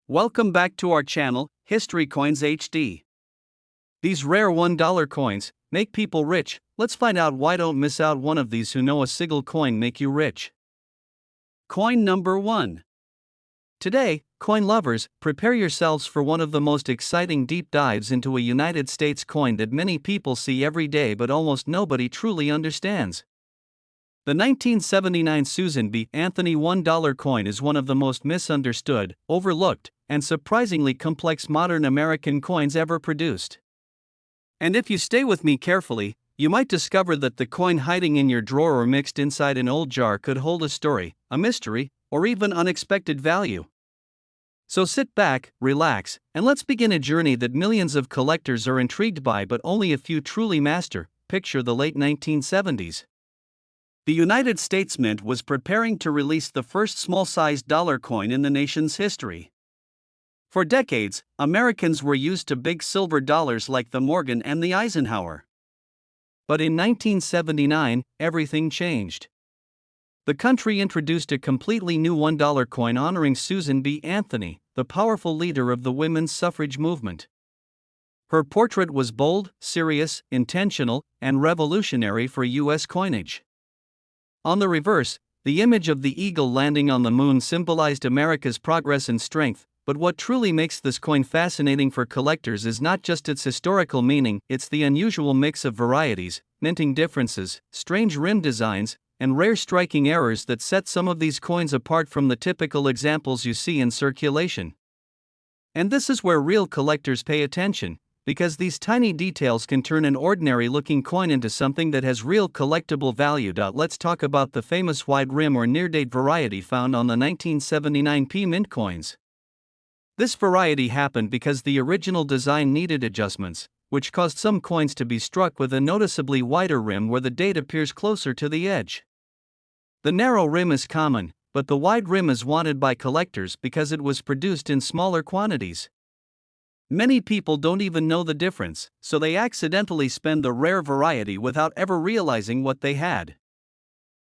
Welcome back to our channel, History Coins HD. These rare $1 coins make people rich. Let's find out why. Don't miss out one of these. Who know a single coin make you rich? Coin number 1. Today, coin lovers, prepare yourselves for one of the most exciting deep dives into a United States coin that many people see every day but almost nobody truly understands. The 1979 Susan B. Anthony $1 coin is one of the most misunderstood, overlooked, and surprisingly complex modern American coins ever produced. And if you stay with me carefully, you might discover that the coin hiding in your drawer or mixed inside an old jar could hold a story, a mystery, or even unexpected value. So sit back, relax, and let's begin a journey that millions of collectors are intrigued by but only a few truly master. Picture the late 1970s. The United States Mint was preparing to release the first small-sized dollar coin in the nation's history. For decades, Americans were used to big silver dollars like the Morgan and the Eisenhower. But in 1979, everything changed. The country introduced a completely new $1 coin honoring Susan B. Anthony, the powerful leader of the women's suffrage movement. Her portrait was bold, serious, intentional, and revolutionary for U.S. coinage. On the reverse, the image of the eagle landing on the moon symbolized America's progress and strength. But what truly makes this coin fascinating for collectors is not just its historical meaning, it's the unusual mix of varieties, minting differences, strange rim designs, and rare striking errors that set some of these coins apart from the typical examples you see in circulation. And this is where real collectors pay attention, because these tiny details can turn an ordinary-looking coin into something that has real collectible value. Let's talk about the famous wide rim or near-date variety found on the 1979 P Mint coins. This variety happened because the original design needed adjustments, which caused some coins to be struck with a noticeably wider rim where the date appears closer to the edge. The narrow rim is common, but the wide rim is wanted by collectors because it was produced in smaller quantities. Many people don't even know the difference, so they accidentally spend the rare variety without ever realizing what they had.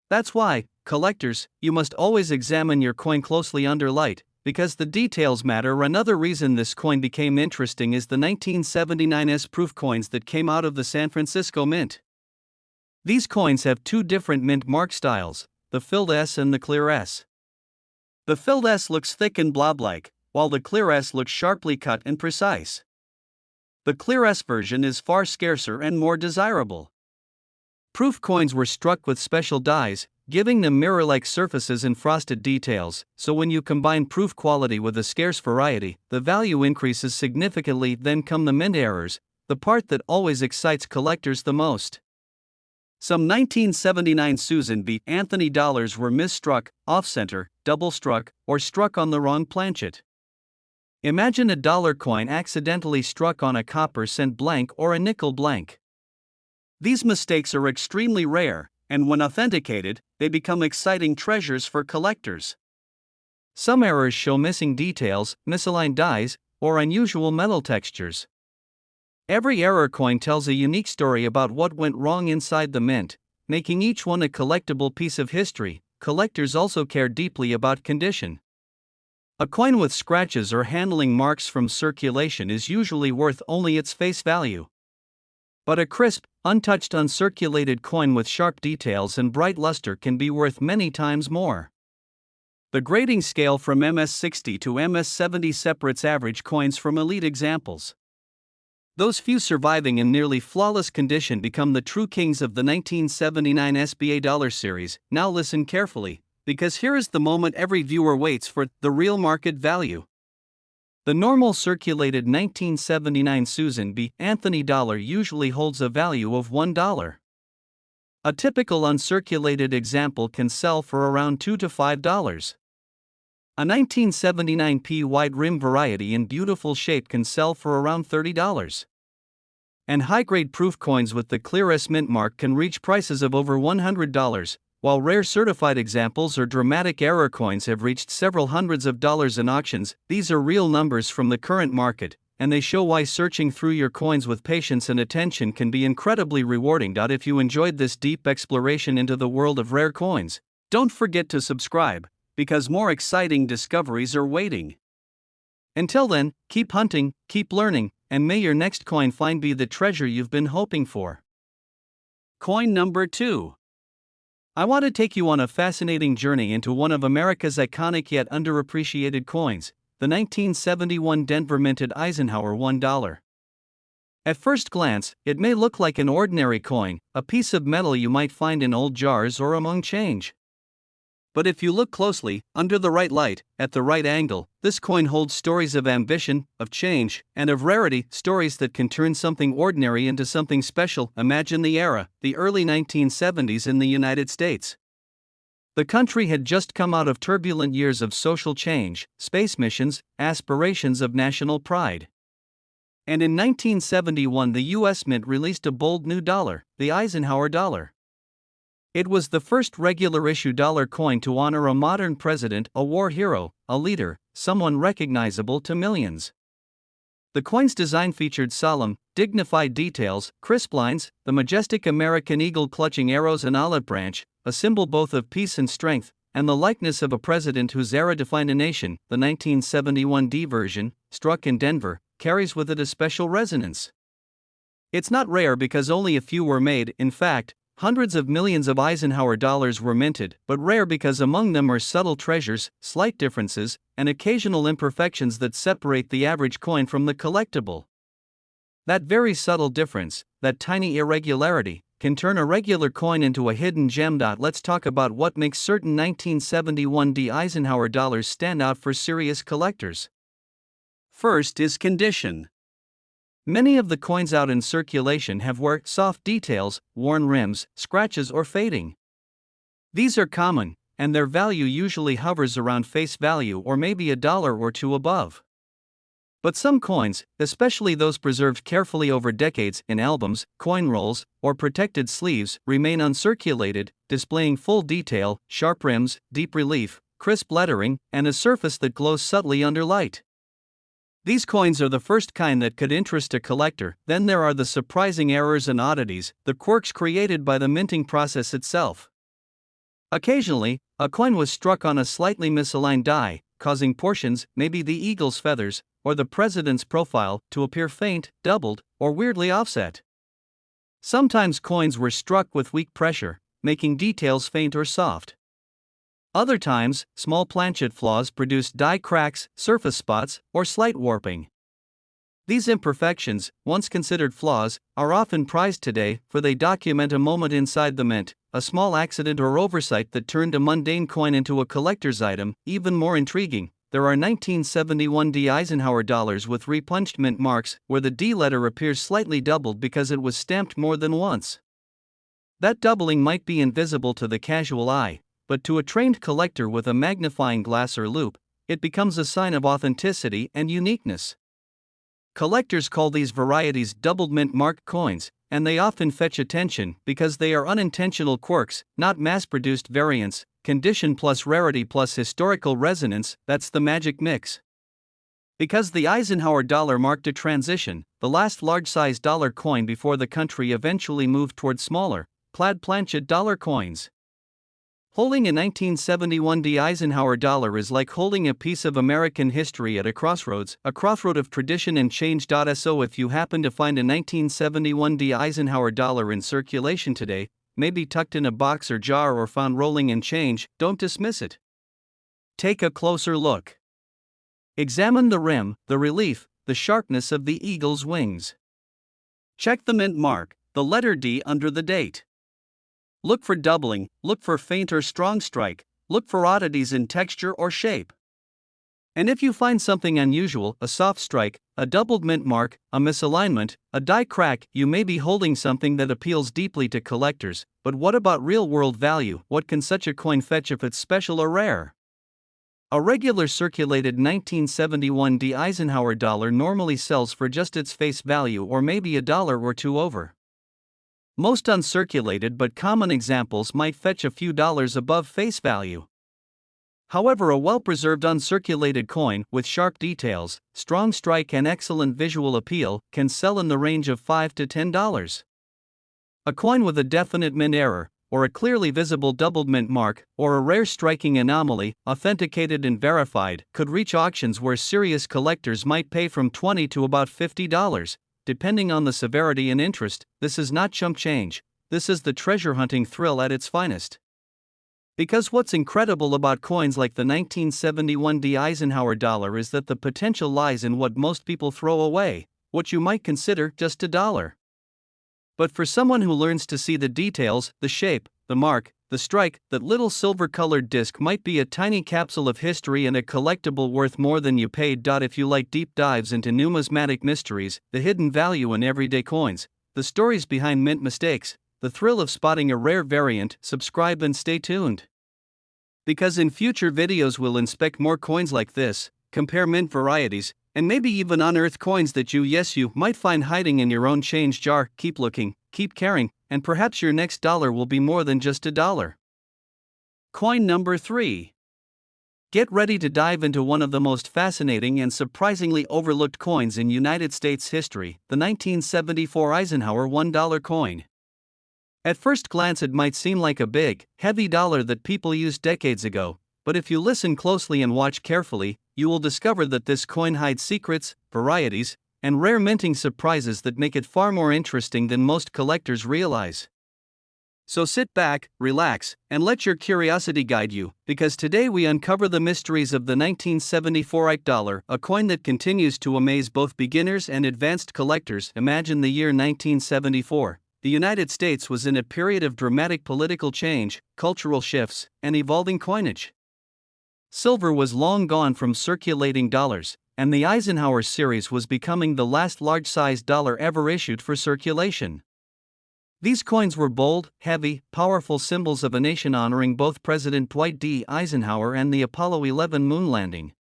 That's why, collectors, you must always examine your coin closely under light, because the details matter. Another reason this coin became interesting is the 1979 S-proof coins that came out of the San Francisco Mint. These coins have two different mint mark styles, the filled S and the clear S. The filled S looks thick and blob-like, while the clear S looks sharply cut and precise. The clear S version is far scarcer and more desirable. Proof coins were struck with special dies, giving them mirror-like surfaces and frosted details, so when you combine proof quality with a scarce variety, the value increases significantly. Then come the mint errors, the part that always excites collectors the most. Some 1979 Susan B. Anthony dollars were misstruck, off-center, double-struck, or struck on the wrong planchet. Imagine a dollar coin accidentally struck on a copper cent blank or a nickel blank. These mistakes are extremely rare, and when authenticated, they become exciting treasures for collectors. Some errors show missing details, misaligned dies, or unusual metal textures. Every error coin tells a unique story about what went wrong inside the mint, making each one a collectible piece of history. Collectors also care deeply about condition. A coin with scratches or handling marks from circulation is usually worth only its face value. But a crisp, untouched, uncirculated coin with sharp details and bright luster can be worth many times more. The grading scale from MS-60 to MS-70 separates average coins from elite examples. Those few surviving in nearly flawless condition become the true kings of the 1979 SBA dollar series. Now listen carefully, because here is the moment every viewer waits for: the real market value. The normal circulated 1979 Susan B. Anthony dollar usually holds a value of $1. A typical uncirculated example can sell for around $2 to $5. A 1979 P wide rim variety in beautiful shape can sell for around $30. And high-grade proof coins with the clear S mint mark can reach prices of over $100. While rare certified examples or dramatic error coins have reached several hundreds of dollars in auctions, these are real numbers from the current market, and they show why searching through your coins with patience and attention can be incredibly rewarding. If you enjoyed this deep exploration into the world of rare coins, don't forget to subscribe, because more exciting discoveries are waiting. Until then, keep hunting, keep learning, and may your next coin find be the treasure you've been hoping for. Coin number 2. I want to take you on a fascinating journey into one of America's iconic yet underappreciated coins, the 1971 Denver minted EISENHOWER $1. At first glance, it may look like an ordinary coin, a piece of metal you might find in old jars or among change. But if you look closely, under the right light, at the right angle, this coin holds stories of ambition, of change, and of rarity, stories that can turn something ordinary into something special. Imagine the era, the early 1970s in the United States. The country had just come out of turbulent years of social change, space missions, aspirations of national pride. And in 1971 the U.S. Mint released a bold new dollar, the Eisenhower dollar. It was the first regular-issue dollar coin to honor a modern president, a war hero, a leader, someone recognizable to millions. The coin's design featured solemn, dignified details, crisp lines, the majestic American eagle clutching arrows and olive branch, a symbol both of peace and strength, and the likeness of a president whose era defined a nation. The 1971 D version, struck in Denver, carries with it a special resonance. It's not rare because only a few were made. In fact, hundreds of millions of Eisenhower dollars were minted, but rare because among them are subtle treasures, slight differences, and occasional imperfections that separate the average coin from the collectible. That very subtle difference, that tiny irregularity, can turn a regular coin into a hidden gem. Let's talk about what makes certain 1971 D Eisenhower dollars stand out for serious collectors. First is condition. Many of the coins out in circulation have wear, soft details, worn rims, scratches, or fading. These are common, and their value usually hovers around face value or maybe $1 or $2 above. But some coins, especially those preserved carefully over decades in albums, coin rolls, or protected sleeves, remain uncirculated, displaying full detail, sharp rims, deep relief, crisp lettering, and a surface that glows subtly under light. These coins are the first kind that could interest a collector. Then there are the surprising errors and oddities, the quirks created by the minting process itself. Occasionally, a coin was struck on a slightly misaligned die, causing portions, maybe the eagle's feathers, or the president's profile, to appear faint, doubled, or weirdly offset. Sometimes coins were struck with weak pressure, making details faint or soft. Other times, small planchet flaws produced die cracks, surface spots, or slight warping. These imperfections, once considered flaws, are often prized today, for they document a moment inside the mint, a small accident or oversight that turned a mundane coin into a collector's item. Even more intriguing, there are 1971 D Eisenhower dollars with repunched mint marks, where the D letter appears slightly doubled because it was stamped more than once. That doubling might be invisible to the casual eye, but to a trained collector with a magnifying glass or loupe, it becomes a sign of authenticity and uniqueness. Collectors call these varieties doubled mint marked coins, and they often fetch attention because they are unintentional quirks, not mass-produced variants. Condition plus rarity plus historical resonance, that's the magic mix. Because the Eisenhower dollar marked a transition, the last large-sized dollar coin before the country eventually moved toward smaller, plaid planchet dollar coins. Holding a 1971 D Eisenhower dollar is like holding a piece of American history at a crossroad of tradition and change. So if you happen to find a 1971 D Eisenhower dollar in circulation today, maybe tucked in a box or jar or found rolling in change, don't dismiss it. Take a closer look. Examine the rim, the relief, the sharpness of the eagle's wings. Check the mint mark, the letter D under the date. Look for doubling, look for faint or strong strike, look for oddities in texture or shape. And if you find something unusual, a soft strike, a doubled mint mark, a misalignment, a die crack, you may be holding something that appeals deeply to collectors. But what about real-world value? What can such a coin fetch if it's special or rare? A regular circulated 1971 D Eisenhower dollar normally sells for just its face value or maybe $1 or $2 over. Most uncirculated but common examples might fetch a few dollars above face value. However, a well-preserved uncirculated coin with sharp details, strong strike and excellent visual appeal can sell in the range of $5 to $10. A coin with a definite mint error, or a clearly visible doubled mint mark, or a rare striking anomaly, authenticated and verified, could reach auctions where serious collectors might pay from $20 to about $50, depending on the severity and interest. This is not chump change, this is the treasure hunting thrill at its finest. Because what's incredible about coins like the 1971 Eisenhower dollar is that the potential lies in what most people throw away, what you might consider just a dollar. But for someone who learns to see the details, the shape, the mark, the strike, that little silver-colored disc might be a tiny capsule of history and a collectible worth more than you paid. If you like deep dives into numismatic mysteries, the hidden value in everyday coins, the stories behind mint mistakes, the thrill of spotting a rare variant, subscribe and stay tuned. Because in future videos we'll inspect more coins like this, compare mint varieties, and maybe even unearth coins that you might find hiding in your own change jar. Keep looking, keep caring, and perhaps your next dollar will be more than just a dollar. Coin number 3. Get ready to dive into one of the most fascinating and surprisingly overlooked coins in United States history, the 1974 Eisenhower $1 coin. At first glance it might seem like a big, heavy dollar that people used decades ago, but if you listen closely and watch carefully, you will discover that this coin hides secrets, varieties, and rare minting surprises that make it far more interesting than most collectors realize. So sit back, relax, and let your curiosity guide you, because today we uncover the mysteries of the 1974 dollar, a coin that continues to amaze both beginners and advanced collectors. Imagine the year 1974. The United States was in a period of dramatic political change, cultural shifts, and evolving coinage. Silver was long gone from circulating dollars, and the Eisenhower series was becoming the last large-sized dollar ever issued for circulation. These coins were bold, heavy, powerful symbols of a nation honoring both President Dwight D. Eisenhower and the Apollo 11 moon landing.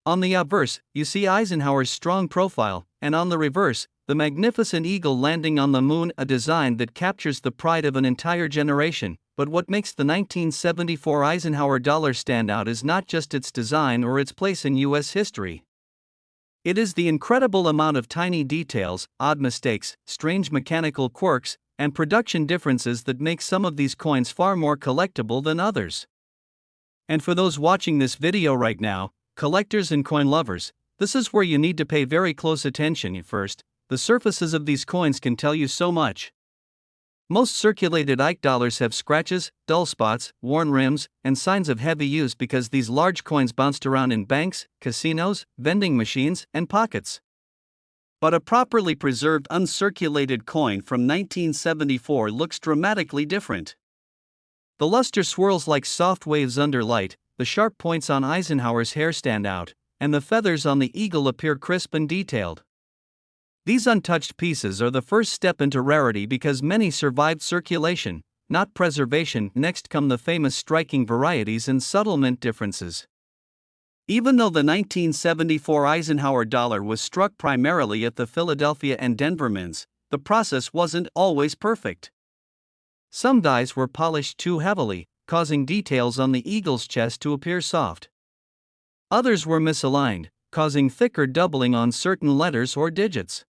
On the obverse, you see Eisenhower's strong profile, and on the reverse, the magnificent eagle landing on the moon, a design that captures the pride of an entire generation. But what makes the 1974 Eisenhower dollar stand out is not just its design or its place in U.S. history. It is the incredible amount of tiny details, odd mistakes, strange mechanical quirks, and production differences that make some of these coins far more collectible than others. And for those watching this video right now, collectors and coin lovers, this is where you need to pay very close attention. First, the surfaces of these coins can tell you so much. Most circulated $1 dollars have scratches, dull spots, worn rims, and signs of heavy use because these large coins bounced around in banks, casinos, vending machines, and pockets. But a properly preserved uncirculated coin from 1974 looks dramatically different. The luster swirls like soft waves under light, the sharp points on Eisenhower's hair stand out, and the feathers on the eagle appear crisp and detailed. These untouched pieces are the first step into rarity because many survived circulation, not preservation. Next come the famous striking varieties and subtle mint differences. Even though the 1974 Eisenhower dollar was struck primarily at the Philadelphia and Denver mints, the process wasn't always perfect. Some dies were polished too heavily, causing details on the eagle's chest to appear soft. Others were misaligned, causing thicker doubling on certain letters or digits.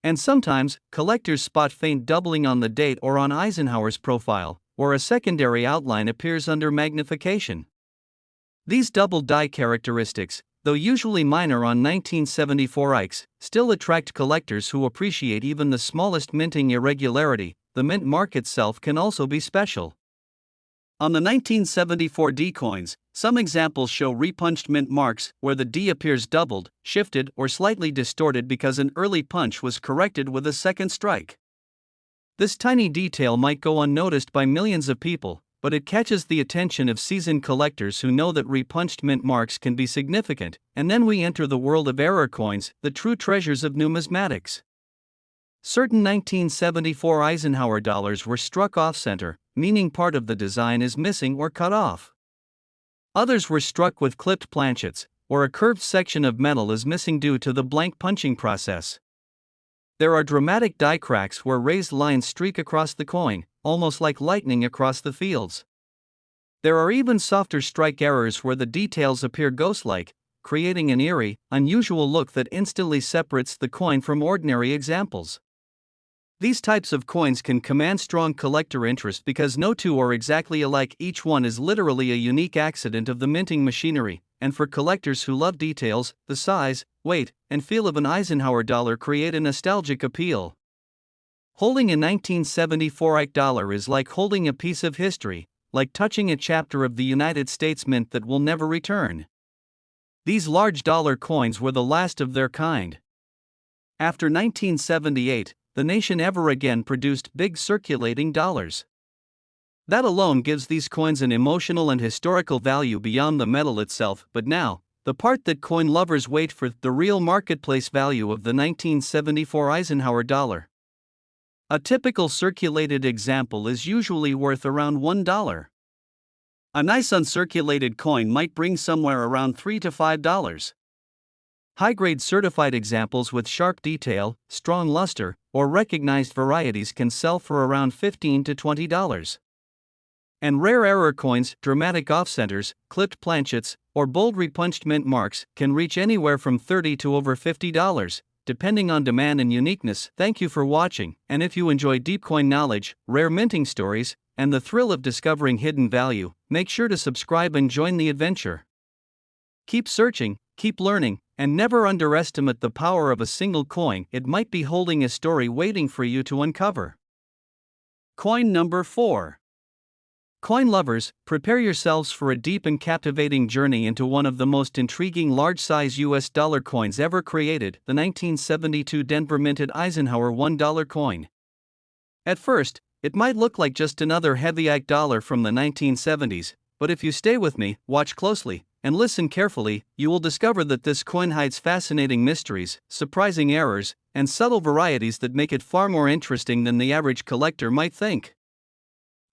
And sometimes, collectors spot faint doubling on the date or on Eisenhower's profile, where a secondary outline appears under magnification. These double die characteristics, though usually minor on 1974 Ikes, still attract collectors who appreciate even the smallest minting irregularity. The mint mark itself can also be special. On the 1974 D coins, some examples show repunched mint marks where the D appears doubled, shifted, or slightly distorted because an early punch was corrected with a second strike. This tiny detail might go unnoticed by millions of people, but it catches the attention of seasoned collectors who know that repunched mint marks can be significant. And then we enter the world of error coins, the true treasures of numismatics. Certain 1974 Eisenhower dollars were struck off-center, meaning part of the design is missing or cut off. Others were struck with clipped planchets, or a curved section of metal is missing due to the blank punching process. There are dramatic die cracks where raised lines streak across the coin, almost like lightning across the fields. There are even softer strike errors where the details appear ghost-like, creating an eerie, unusual look that instantly separates the coin from ordinary examples. These types of coins can command strong collector interest because no two are exactly alike. Each one is literally a unique accident of the minting machinery, and for collectors who love details, the size, weight, and feel of an Eisenhower dollar create a nostalgic appeal. Holding a 1974 EIC dollar is like holding a piece of history, like touching a chapter of the United States Mint that will never return. These large dollar coins were the last of their kind. After 1978, the nation ever again produced big circulating dollars. That alone gives these coins an emotional and historical value beyond the metal itself. But now, the part that coin lovers wait for, the real marketplace value of the 1974 Eisenhower dollar. A typical circulated example is usually worth around $1. A nice uncirculated coin might bring somewhere around $3 to $5. High-grade certified examples with sharp detail, strong luster, or recognized varieties can sell for around $15 to $20. And rare error coins, dramatic off-centers, clipped planchets, or bold repunched mint marks can reach anywhere from $30 to over $50, depending on demand and uniqueness. Thank you for watching, and if you enjoy deep coin knowledge, rare minting stories, and the thrill of discovering hidden value, make sure to subscribe and join the adventure. Keep searching, keep learning, and never underestimate the power of a single coin. It might be holding a story waiting for you to uncover. Coin number 4. Coin lovers, prepare yourselves for a deep and captivating journey into one of the most intriguing large-size US dollar coins ever created, the 1972 Denver minted Eisenhower $1 coin. At first, it might look like just another heavy EIC dollar from the 1970s, but if you stay with me, watch closely, and listen carefully, you will discover that this coin hides fascinating mysteries, surprising errors, and subtle varieties that make it far more interesting than the average collector might think.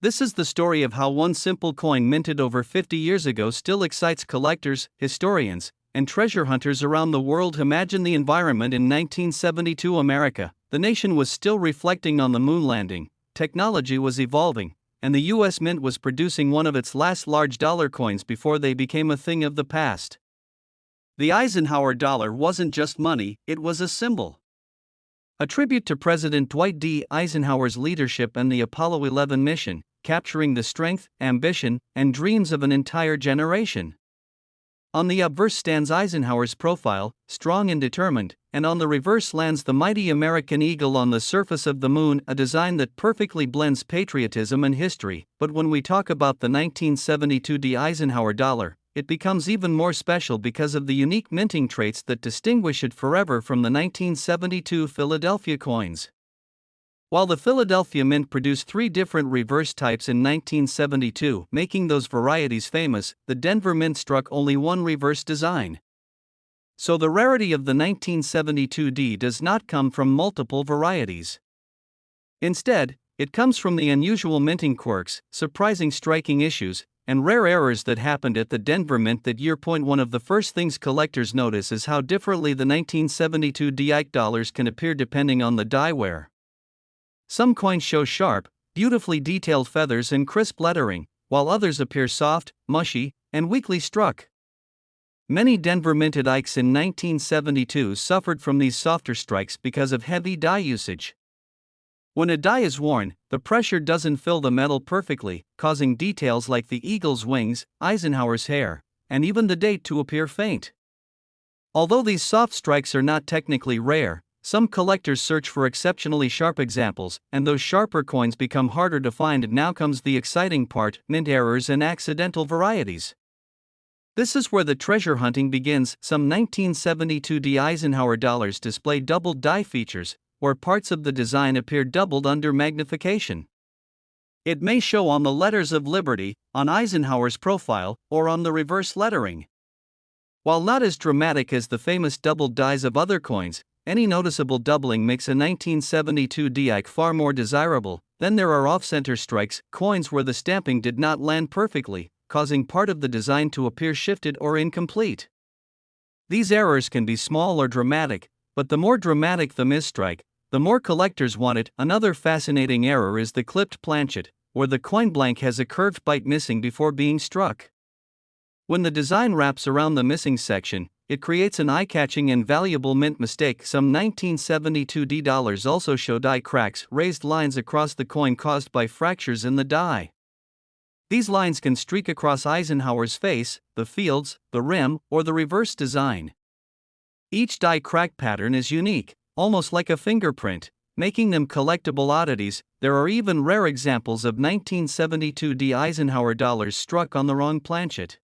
This is the story of how one simple coin minted over 50 years ago still excites collectors, historians, and treasure hunters around the world. Imagine the environment in 1972 America. The nation was still reflecting on the moon landing, technology was evolving, and the US Mint was producing one of its last large dollar coins before they became a thing of the past. The Eisenhower dollar wasn't just money, it was a symbol. A tribute to President Dwight D. Eisenhower's leadership and the Apollo 11 mission, capturing the strength, ambition, and dreams of an entire generation. On the obverse stands Eisenhower's profile, strong and determined, and on the reverse lands the mighty American eagle on the surface of the moon, a design that perfectly blends patriotism and history. But when we talk about the 1972 D. Eisenhower dollar, it becomes even more special because of the unique minting traits that distinguish it forever from the 1972 Philadelphia coins. While the Philadelphia Mint produced 3 different reverse types in 1972, making those varieties famous, the Denver Mint struck only one reverse design. So the rarity of the 1972 D does not come from multiple varieties. Instead, it comes from the unusual minting quirks, surprising striking issues, and rare errors that happened at the Denver Mint that year. One of the first things collectors notice is how differently the 1972 D EIC dollars can appear depending on the die wear. Some coins show sharp, beautifully detailed feathers and crisp lettering, while others appear soft, mushy, and weakly struck. Many Denver minted EICs in 1972 suffered from these softer strikes because of heavy die usage. When a die is worn, the pressure doesn't fill the metal perfectly, causing details like the eagle's wings, Eisenhower's hair, and even the date to appear faint. Although these soft strikes are not technically rare, some collectors search for exceptionally sharp examples, and those sharper coins become harder to find. Now comes the exciting part: mint errors and accidental varieties. This is where the treasure hunting begins. Some 1972 D Eisenhower dollars display doubled die features, where parts of the design appear doubled under magnification. It may show on the letters of Liberty, on Eisenhower's profile, or on the reverse lettering. While not as dramatic as the famous doubled dies of other coins, any noticeable doubling makes a 1972 D EIC far more desirable. Then there are off-center strikes, coins where the stamping did not land perfectly, causing part of the design to appear shifted or incomplete. These errors can be small or dramatic, but the more dramatic the misstrike, the more collectors want it. Another fascinating error is the clipped planchet, where the coin blank has a curved bite missing before being struck. When the design wraps around the missing section, it creates an eye-catching and valuable mint mistake. Some 1972 D dollars also show die cracks, raised lines across the coin caused by fractures in the die. These lines can streak across Eisenhower's face, the fields, the rim, or the reverse design. Each die crack pattern is unique, almost like a fingerprint, making them collectible oddities. There are even rare examples of 1972 D Eisenhower dollars struck on the wrong planchet.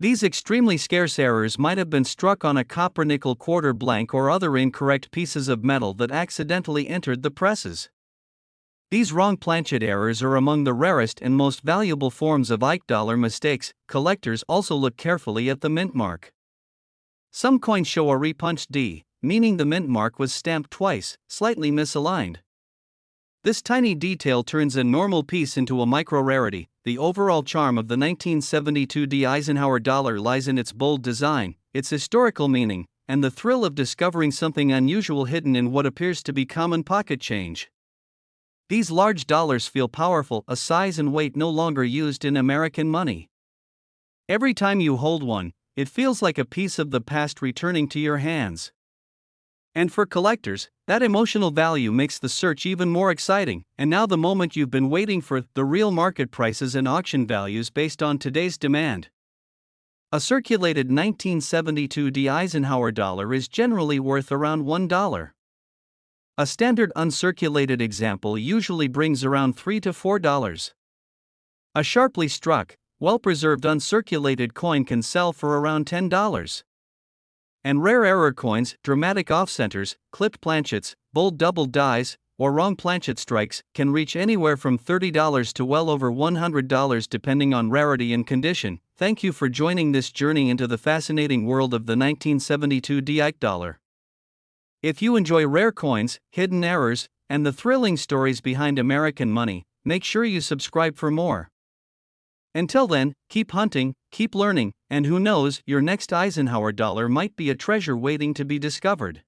These extremely scarce errors might have been struck on a copper-nickel quarter blank or other incorrect pieces of metal that accidentally entered the presses. These wrong planchet errors are among the rarest and most valuable forms of EIC dollar mistakes. Collectors also look carefully at the mint mark. Some coins show a repunched D, meaning the mint mark was stamped twice, slightly misaligned. This tiny detail turns a normal piece into a micro-rarity. The overall charm of the 1972 D Eisenhower dollar lies in its bold design, its historical meaning, and the thrill of discovering something unusual hidden in what appears to be common pocket change. These large dollars feel powerful, a size and weight no longer used in American money. Every time you hold one, it feels like a piece of the past returning to your hands. And for collectors, that emotional value makes the search even more exciting. And now the moment you've been waiting for, the real market prices and auction values based on today's demand. A circulated 1972 D Eisenhower dollar is generally worth around $1. A standard uncirculated example usually brings around $3 to $4. A sharply struck, well-preserved uncirculated coin can sell for around $10. And rare error coins, dramatic off-centers, clipped planchets, bold double dies, or wrong planchet strikes, can reach anywhere from $30 to well over $100 depending on rarity and condition. Thank you for joining this journey into the fascinating world of the 1972 D EIC dollar. If you enjoy rare coins, hidden errors, and the thrilling stories behind American money, make sure you subscribe for more. Until then, keep hunting, keep learning, and who knows, your next Eisenhower dollar might be a treasure waiting to be discovered.